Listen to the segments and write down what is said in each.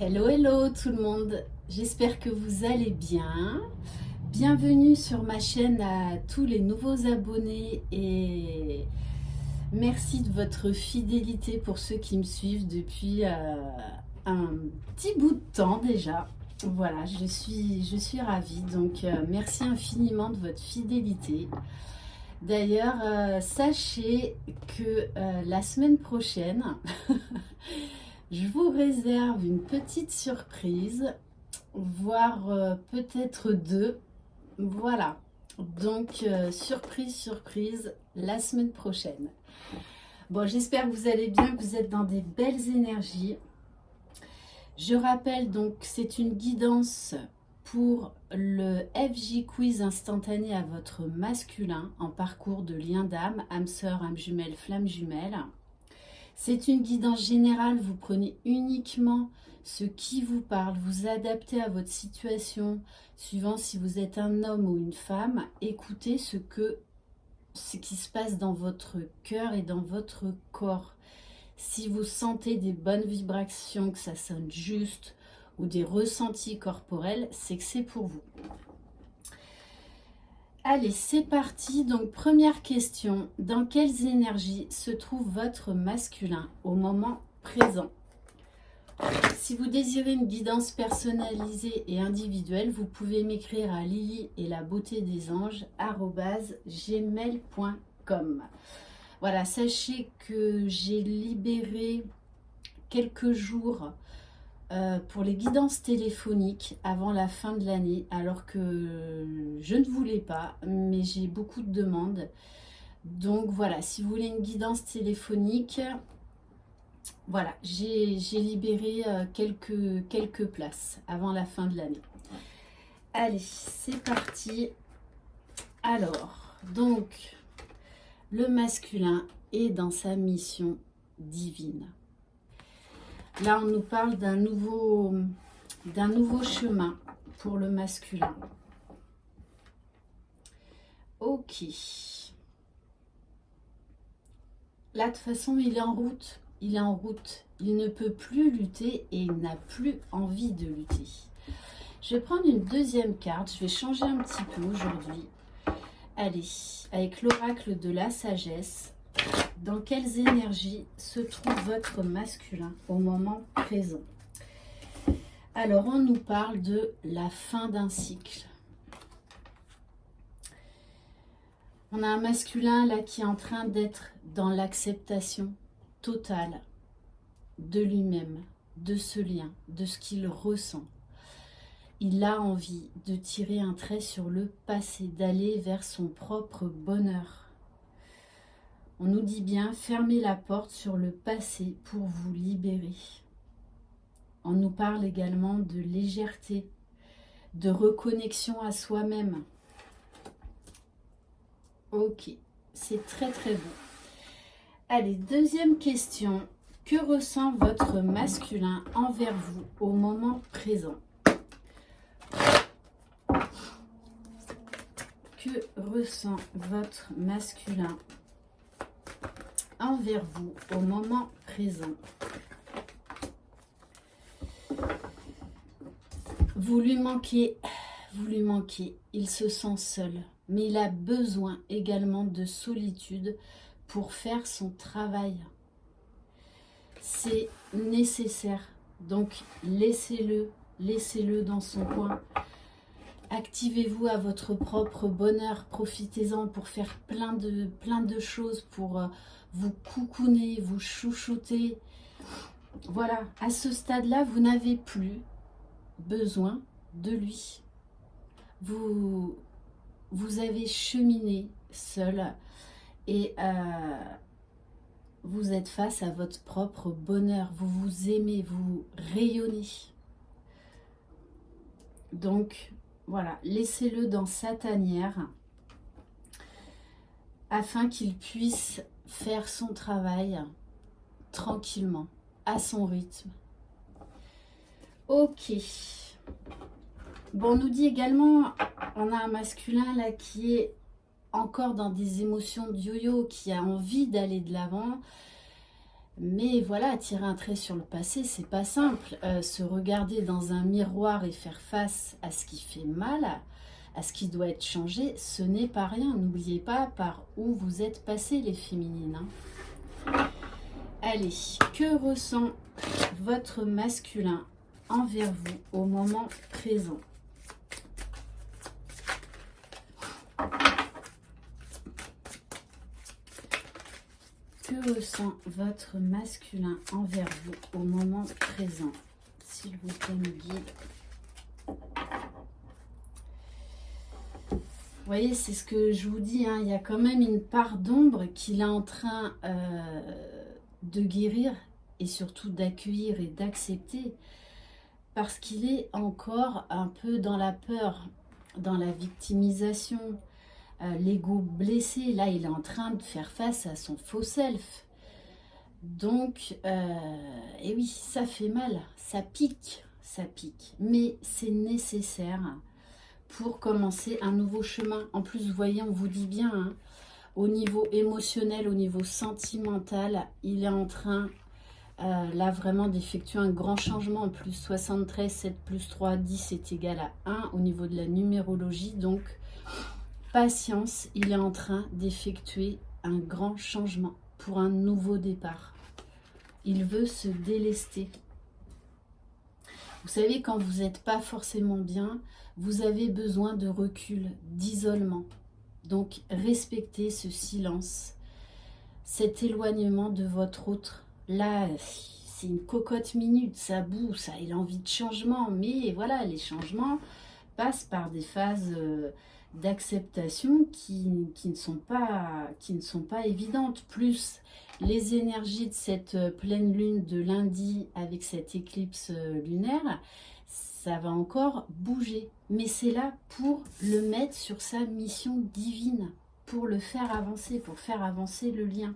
Hello, hello tout le monde, j'espère que vous allez bien. Bienvenue sur ma chaîne à tous les nouveaux abonnés et merci de votre fidélité pour ceux qui me suivent depuis un petit bout de temps déjà. Voilà, je suis ravie, donc merci infiniment de votre fidélité. D'ailleurs, sachez que la semaine prochaine, je vous réserve une petite surprise, voire peut-être deux. Voilà. Donc, surprise, la semaine prochaine. Bon, j'espère que vous allez bien, que vous êtes dans des belles énergies. Je rappelle donc, c'est une guidance pour le FJ Quiz instantané à votre masculin en parcours de lien d'âme, âme sœur, âme jumelle, flamme jumelle. C'est une guidance générale, vous prenez uniquement ce qui vous parle, vous adaptez à votre situation, suivant si vous êtes un homme ou une femme, écoutez ce qui se passe dans votre cœur et dans votre corps. Si vous sentez des bonnes vibrations, que ça sonne juste, ou des ressentis corporels, c'est que c'est pour vous. Allez, c'est parti. Donc, première question. Dans quelles énergies se trouve votre masculin au moment présent? Si vous désirez une guidance personnalisée et individuelle, vous pouvez m'écrire à Lily et la beauté des anges @gmail.com. Voilà, sachez que j'ai libéré quelques jours pour les guidances téléphoniques avant la fin de l'année, alors que je ne voulais pas, mais j'ai beaucoup de demandes. Donc voilà, si vous voulez une guidance téléphonique, voilà, j'ai libéré quelques places avant la fin de l'année. Allez, c'est parti. Alors, donc, le masculin est dans sa mission divine. Là, on nous parle d'un nouveau chemin pour le masculin. Ok. Là, de toute façon, il est en route. Il est en route. Il ne peut plus lutter et il n'a plus envie de lutter. Je vais prendre une deuxième carte. Je vais changer un petit peu aujourd'hui. Allez, avec l'oracle de la sagesse. Dans quelles énergies se trouve votre masculin au moment présent? Alors, on nous parle de la fin d'un cycle. On a un masculin là qui est en train d'être dans l'acceptation totale de lui-même, de ce lien, de ce qu'il ressent. Il a envie de tirer un trait sur le passé, d'aller vers son propre bonheur. On nous dit bien, fermez la porte sur le passé pour vous libérer. On nous parle également de légèreté, de reconnexion à soi-même. Ok, c'est très très beau. Allez, deuxième question. Que ressent votre masculin envers vous au moment présent? Que ressent votre masculin envers vous au moment présent? Vous lui manquez, il se sent seul, mais il a besoin également de solitude pour faire son travail. C'est nécessaire, donc laissez-le dans son coin. Activez-vous à votre propre bonheur, profitez-en pour faire plein de choses, pour vous coucouner, vous chouchouter. Voilà, à ce stade-là, vous n'avez plus besoin de lui. Vous avez cheminé seul et vous êtes face à votre propre bonheur. Vous vous aimez, vous rayonnez. Donc, voilà, laissez-le dans sa tanière afin qu'il puisse faire son travail tranquillement, à son rythme. Ok. Bon, on nous dit également, on a un masculin là qui est encore dans des émotions de yo-yo, qui a envie d'aller de l'avant, Mais voilà, tirer un trait sur le passé, c'est pas simple. Se regarder dans un miroir et faire face à ce qui fait mal, à ce qui doit être changé, ce n'est pas rien. N'oubliez pas par où vous êtes passé, les féminines, hein. Allez, que ressent votre masculin envers vous au moment présent? Que ressent votre masculin envers vous au moment présent? S'il vous plaît, me guide. Vous voyez, c'est ce que je vous dis, hein, il y a quand même une part d'ombre qu'il est en train de guérir et surtout d'accueillir et d'accepter, parce qu'il est encore un peu dans la peur, dans la victimisation, l'ego blessé. Là, il est en train de faire face à son faux self. Donc, et oui, ça fait mal, ça pique, mais c'est nécessaire pour commencer un nouveau chemin. En plus, vous voyez, on vous dit bien, hein, au niveau émotionnel, au niveau sentimental, il est en train, là, vraiment d'effectuer un grand changement. En plus, 73, 7 plus 3, 10 est égal à 1 au niveau de la numérologie. Donc, patience, il est en train d'effectuer un grand changement pour un nouveau départ. Il veut se délester. Vous savez, quand vous n'êtes pas forcément bien, vous avez besoin de recul, d'isolement. Donc, respectez ce silence, cet éloignement de votre autre. Là, c'est une cocotte minute, ça boue, ça, il a envie de changement. Mais voilà, les changements passent par des phases d'acceptation qui ne sont pas évidentes. Plus les énergies de cette pleine lune de lundi avec cette éclipse lunaire, ça va encore bouger. Mais c'est là pour le mettre sur sa mission divine, pour le faire avancer, pour faire avancer le lien.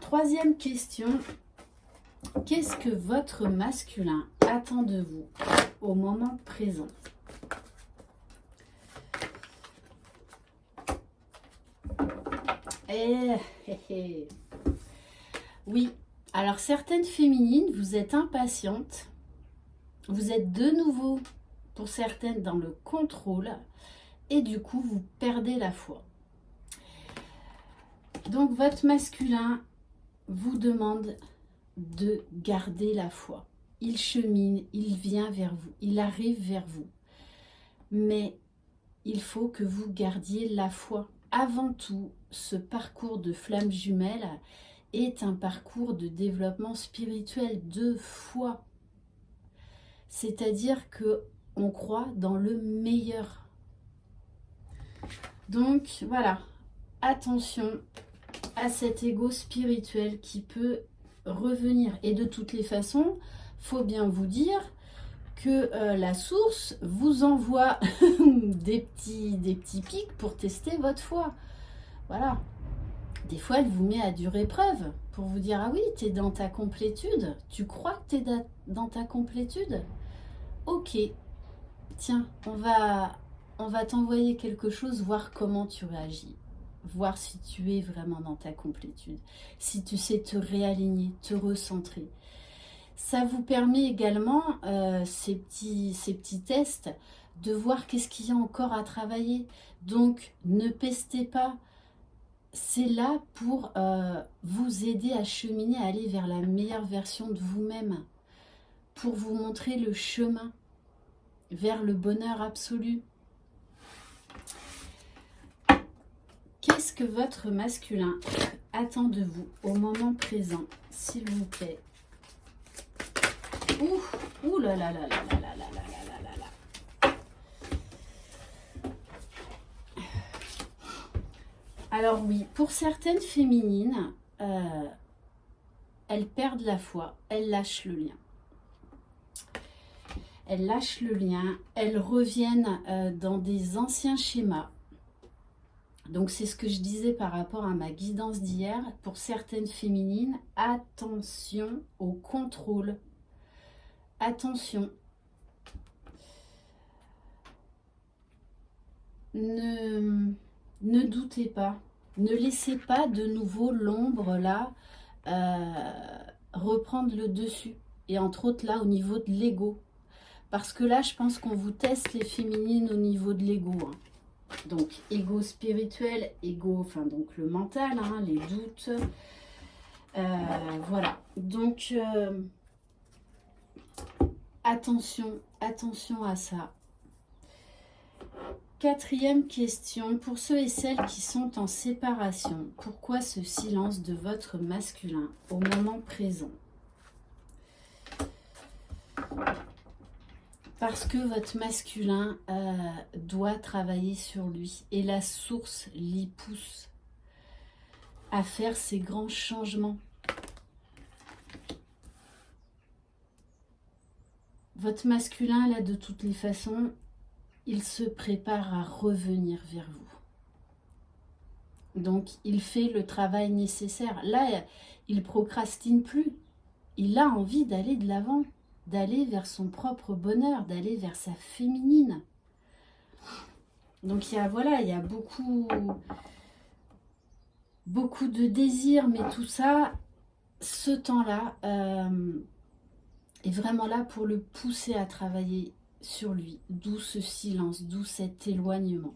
Troisième question, qu'est-ce que votre masculin attend de vous au moment présent? Oui, alors certaines féminines, vous êtes impatientes, vous êtes de nouveau, pour certaines, dans le contrôle, et du coup, vous perdez la foi. Donc, votre masculin vous demande de garder la foi. Il chemine, il vient vers vous, il arrive vers vous. Mais il faut que vous gardiez la foi. Avant tout, ce parcours de flamme jumelle est un parcours de développement spirituel, de foi. C'est-à-dire que on croit dans le meilleur. Donc voilà, attention à cet ego spirituel qui peut revenir. Et de toutes les façons, faut bien vous dire que la source vous envoie des petits pics pour tester votre foi. Voilà. Des fois, elle vous met à dure épreuve pour vous dire, ah oui, tu es dans ta complétude. Tu crois que tu es dans ta complétude? Ok, tiens, on va t'envoyer quelque chose, voir comment tu réagis. Voir si tu es vraiment dans ta complétude. Si tu sais te réaligner, te recentrer. Ça vous permet également, ces petits tests, de voir qu'est-ce qu'il y a encore à travailler. Donc, ne pestez pas. C'est là pour vous aider à cheminer, à aller vers la meilleure version de vous-même. Pour vous montrer le chemin vers le bonheur absolu. Qu'est-ce que votre masculin attend de vous au moment présent, s'il vous plaît? Ouh là là là là là là là là là là. Alors oui, pour certaines féminines, elles perdent la foi, elles lâchent le lien. Elles lâchent le lien, elles reviennent dans des anciens schémas. Donc c'est ce que je disais par rapport à ma guidance d'hier. Pour certaines féminines, attention au contrôle. Attention, ne doutez pas, ne laissez pas de nouveau l'ombre là reprendre le dessus. Et entre autres là au niveau de l'ego. Parce que là je pense qu'on vous teste les féminines au niveau de l'ego. Hein. Donc ego spirituel, ego, enfin donc le mental, hein, les doutes. Voilà. Donc attention, attention à ça. Quatrième question, pour ceux et celles qui sont en séparation, pourquoi ce silence de votre masculin au moment présent? Parce que votre masculin doit travailler sur lui et la source l'y pousse à faire ces grands changements. Votre masculin, là, de toutes les façons, il se prépare à revenir vers vous. Donc, il fait le travail nécessaire. Là, il procrastine plus. Il a envie d'aller de l'avant, d'aller vers son propre bonheur, d'aller vers sa féminine. Donc, il y a beaucoup de désirs, mais tout ça, ce temps-là est vraiment là pour le pousser à travailler sur lui, d'où ce silence, d'où cet éloignement.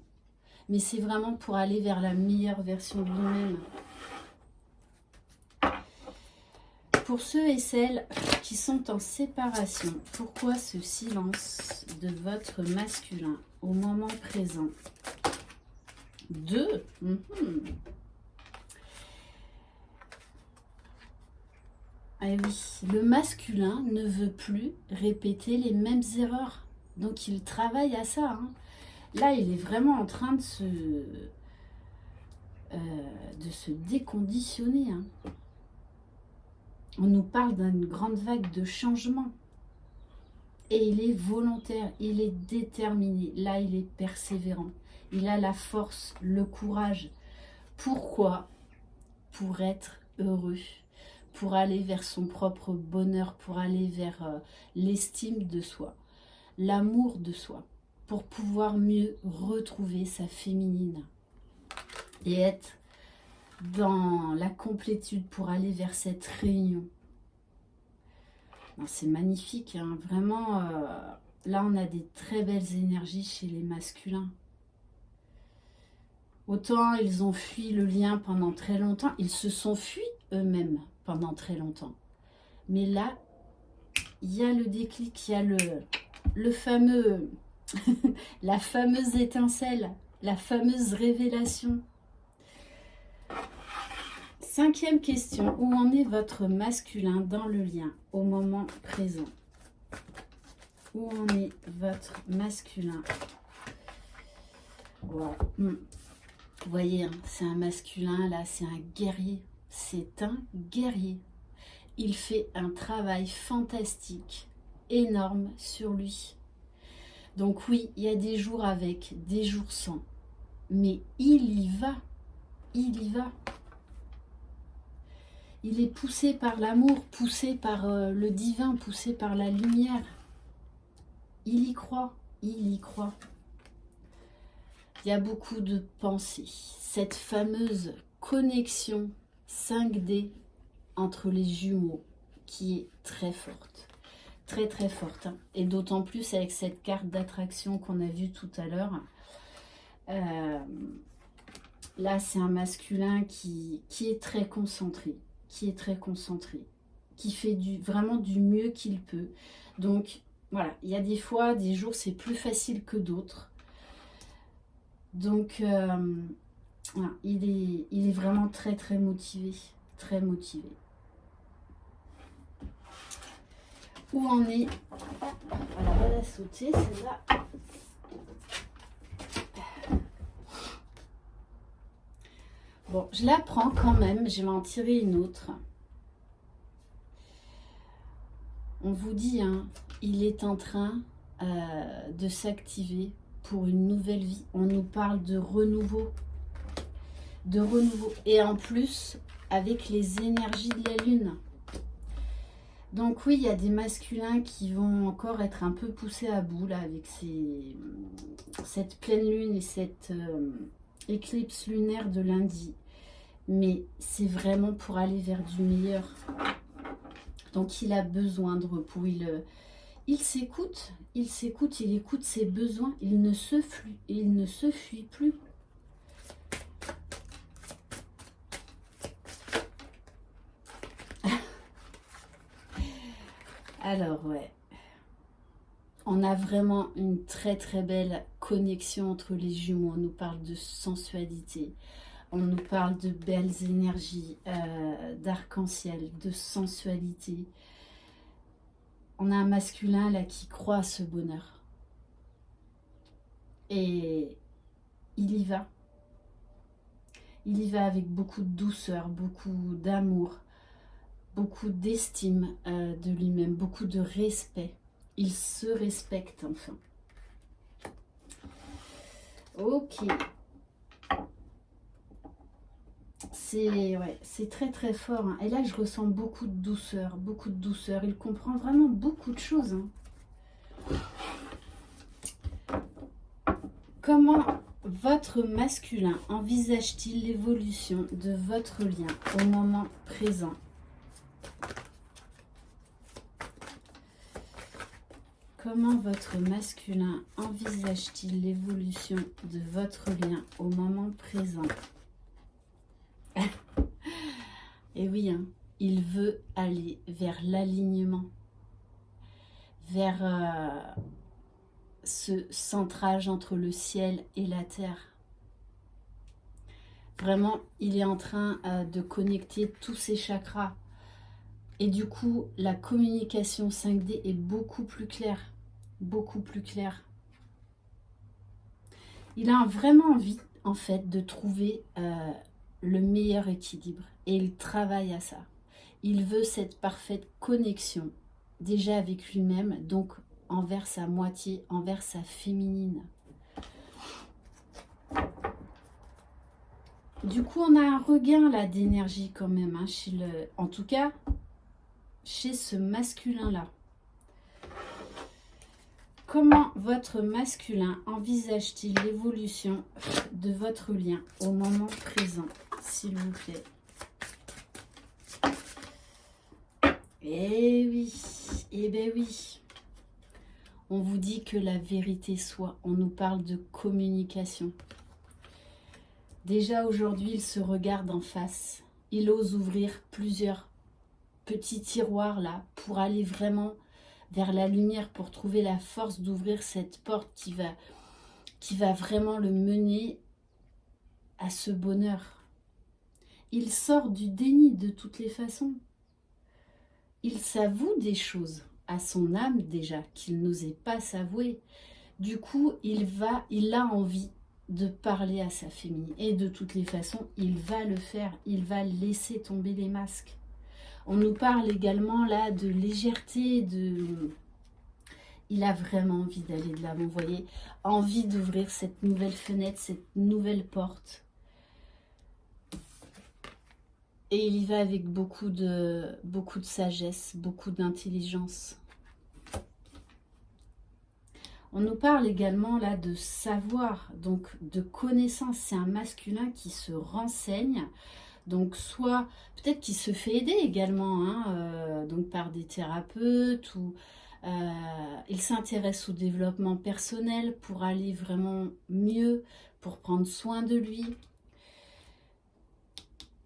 Mais c'est vraiment pour aller vers la meilleure version de lui-même. Pour ceux et celles qui sont en séparation, pourquoi ce silence de votre masculin au moment présent? 2. Ah oui, le masculin ne veut plus répéter les mêmes erreurs. Donc il travaille à ça. Hein. Là, il est vraiment en train de se déconditionner. Hein. On nous parle d'une grande vague de changement. Et il est volontaire, il est déterminé. Là, il est persévérant. Il a la force, le courage. Pourquoi? Pour être heureux. Pour aller vers son propre bonheur, pour aller vers l'estime de soi, l'amour de soi, pour pouvoir mieux retrouver sa féminine et être dans la complétude, pour aller vers cette réunion. C'est magnifique, hein, vraiment, là on a des très belles énergies chez les masculins. Autant ils ont fui le lien pendant très longtemps, ils se sont fuis eux-mêmes pendant très longtemps. Mais là, il y a le déclic, il y a le fameux, la fameuse étincelle, la fameuse révélation. 5e question, où en est votre masculin dans le lien au moment présent? Où en est votre masculin? Wow. Vous voyez, hein, c'est un masculin, là, c'est un guerrier. C'est un guerrier. Il fait un travail fantastique, énorme sur lui. Donc oui, il y a des jours avec, des jours sans. Mais il y va. Il y va. Il est poussé par l'amour, poussé par le divin, poussé par la lumière. Il y croit. Il y croit. Il y a beaucoup de pensées. Cette fameuse connexion 5D entre les jumeaux qui est très forte, très très forte, hein. Et d'autant plus avec cette carte d'attraction qu'on a vue tout à l'heure. Là c'est un masculin qui est très concentré, qui fait vraiment du mieux qu'il peut. Donc voilà, il y a des fois, des jours c'est plus facile que d'autres. Donc voilà, il est vraiment très très motivé. Très motivé. Où en est... Voilà, on va la sauter, celle-là. Bon, je la prends quand même, je vais en tirer une autre. On vous dit, hein, il est en train de s'activer pour une nouvelle vie. On nous parle de renouveau. De renouveau. Et en plus... avec les énergies de la lune. Donc oui, il y a des masculins qui vont encore être un peu poussés à bout là avec cette pleine lune et cette éclipse lunaire de lundi. mais c'est vraiment pour aller vers du meilleur. Donc il a besoin de repos, il s'écoute, il écoute ses besoins, il ne se fuit plus. Alors ouais, on a vraiment une très très belle connexion entre les jumeaux. On nous parle de sensualité, on nous parle de belles énergies, d'arc-en-ciel, de sensualité. On a un masculin là qui croit à ce bonheur. Et il y va. Il y va avec beaucoup de douceur, beaucoup d'amour, beaucoup d'estime de lui-même, beaucoup de respect. Il se respecte enfin. Ok. C'est très très fort. Hein. Et là, je ressens beaucoup de douceur, beaucoup de douceur. Il comprend vraiment beaucoup de choses. Hein. Comment votre masculin envisage-t-il l'évolution de votre lien au moment présent? Comment votre masculin envisage-t-il l'évolution de votre lien au moment présent? Et oui, hein, il veut aller vers l'alignement, vers ce centrage entre le ciel et la terre. Vraiment, il est en train de connecter tous ses chakras. Et du coup, la communication 5D est beaucoup plus claire. Beaucoup plus claire. Il a vraiment envie, en fait, de trouver le meilleur équilibre. Et il travaille à ça. Il veut cette parfaite connexion, déjà avec lui-même, donc envers sa moitié, envers sa féminine. Du coup, on a un regain là d'énergie quand même, hein, en tout cas, chez ce masculin-là. Comment votre masculin envisage-t-il l'évolution de votre lien au moment présent, s'il vous plaît? Eh oui, eh ben oui. On vous dit que la vérité soit. On nous parle de communication. Déjà aujourd'hui, il se regarde en face. Il ose ouvrir plusieurs petits tiroirs là pour aller vraiment vers la lumière, pour trouver la force d'ouvrir cette porte qui va vraiment le mener à ce bonheur. Il sort du déni de toutes les façons. Il s'avoue des choses à son âme déjà qu'il n'osait pas s'avouer. Du coup, il a envie de parler à sa féminine. Et de toutes les façons, il va le faire. Il va laisser tomber les masques. On nous parle également là de légèreté, il a vraiment envie d'aller de l'avant, vous voyez, envie d'ouvrir cette nouvelle fenêtre, cette nouvelle porte. Et il y va avec beaucoup de sagesse, beaucoup d'intelligence. On nous parle également là de savoir, donc de connaissance. C'est un masculin qui se renseigne. Donc soit peut-être qu'il se fait aider également, hein, donc par des thérapeutes ou il s'intéresse au développement personnel pour aller vraiment mieux, pour prendre soin de lui.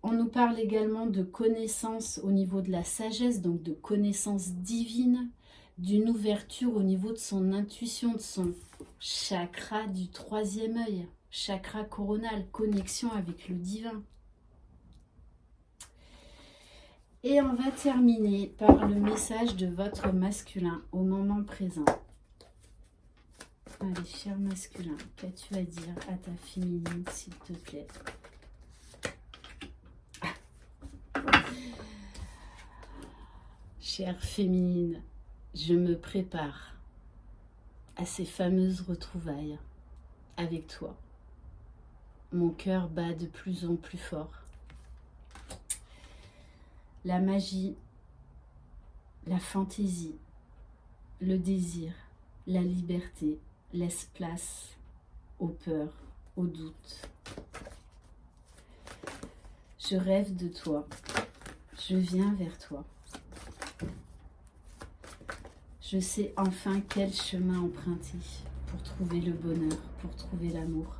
On nous parle également de connaissances au niveau de la sagesse, donc de connaissances divines, d'une ouverture au niveau de son intuition, de son chakra du troisième œil, chakra coronal, connexion avec le divin. Et on va terminer par le message de votre masculin au moment présent. Allez, cher masculin, qu'as-tu à dire à ta féminine, s'il te plaît? Chère féminine, je me prépare à ces fameuses retrouvailles avec toi. Mon cœur bat de plus en plus fort. La magie, la fantaisie, le désir, la liberté laissent place aux peurs, aux doutes. Je rêve de toi. Je viens vers toi. Je sais enfin quel chemin emprunter pour trouver le bonheur, pour trouver l'amour.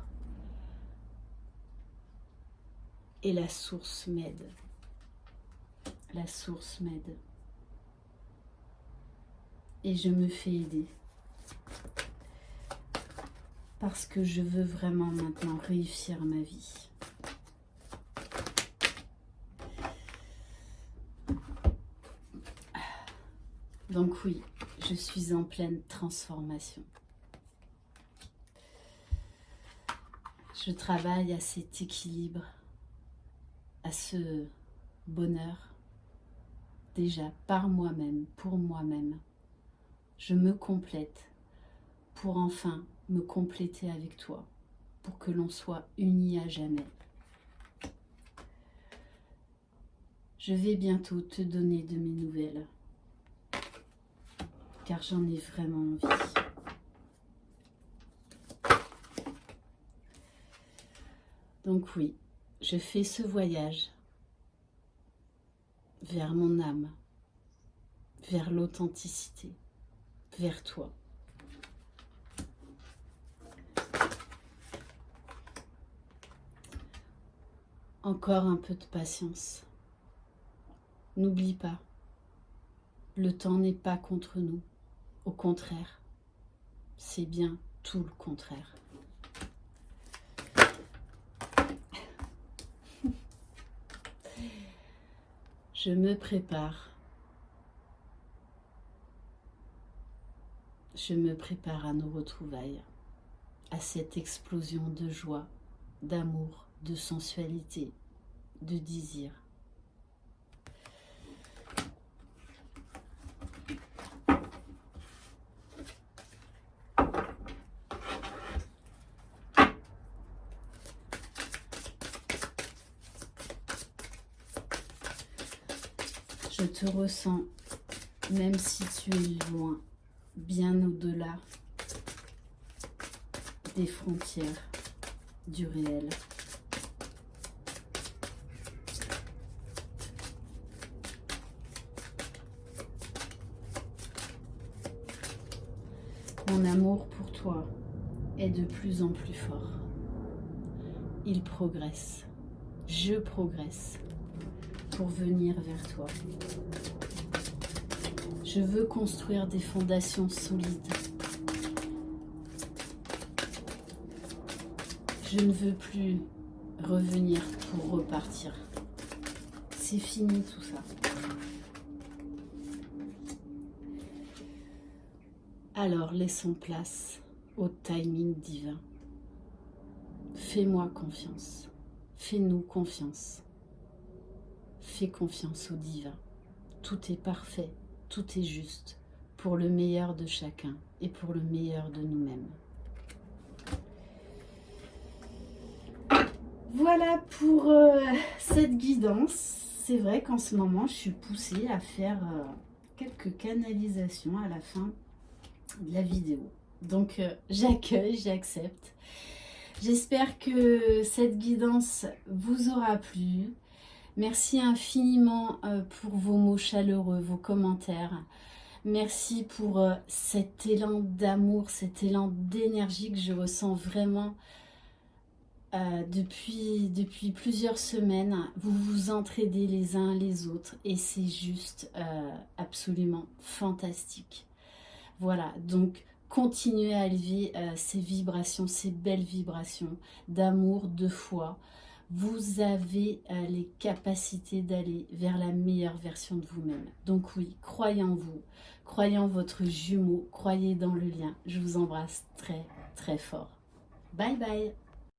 Et la source m'aide. La source m'aide. Et je me fais aider. Parce que je veux vraiment maintenant réussir ma vie. Donc oui, je suis en pleine transformation. Je travaille à cet équilibre, à ce bonheur, déjà par moi-même, pour moi-même. Je me complète pour enfin me compléter avec toi, pour que l'on soit unis à jamais. Je vais bientôt te donner de mes nouvelles, car j'en ai vraiment envie. Donc oui, je fais ce voyage vers mon âme, vers l'authenticité, vers toi. Encore un peu de patience. N'oublie pas, le temps n'est pas contre nous. Au contraire, c'est bien tout le contraire. Je me prépare. Je me prépare à nos retrouvailles, à cette explosion de joie, d'amour, de sensualité, de désir. Je te ressens, même si tu es loin, bien au-delà des frontières du réel. Mon amour pour toi est de plus en plus fort. Il progresse. Je progresse pour venir vers toi. Je veux construire des fondations solides. Je ne veux plus revenir pour repartir. C'est fini tout ça. Alors laissons place au timing divin. Fais-moi confiance. Fais-nous confiance. Fais confiance au divin. Tout est parfait, tout est juste, pour le meilleur de chacun et pour le meilleur de nous-mêmes. Voilà pour cette guidance. C'est vrai qu'en ce moment, je suis poussée à faire quelques canalisations à la fin de la vidéo. Donc j'accueille, j'accepte. J'espère que cette guidance vous aura plu. Merci infiniment pour vos mots chaleureux, vos commentaires. Merci pour cet élan d'amour, cet élan d'énergie que je ressens vraiment depuis plusieurs semaines. Vous vous entraidez les uns les autres et c'est juste absolument fantastique. Voilà, donc continuez à élever ces vibrations, ces belles vibrations d'amour, de foi. Vous avez les capacités d'aller vers la meilleure version de vous-même. Donc oui, croyez en vous, croyez en votre jumeau, croyez dans le lien. Je vous embrasse très très fort. Bye bye.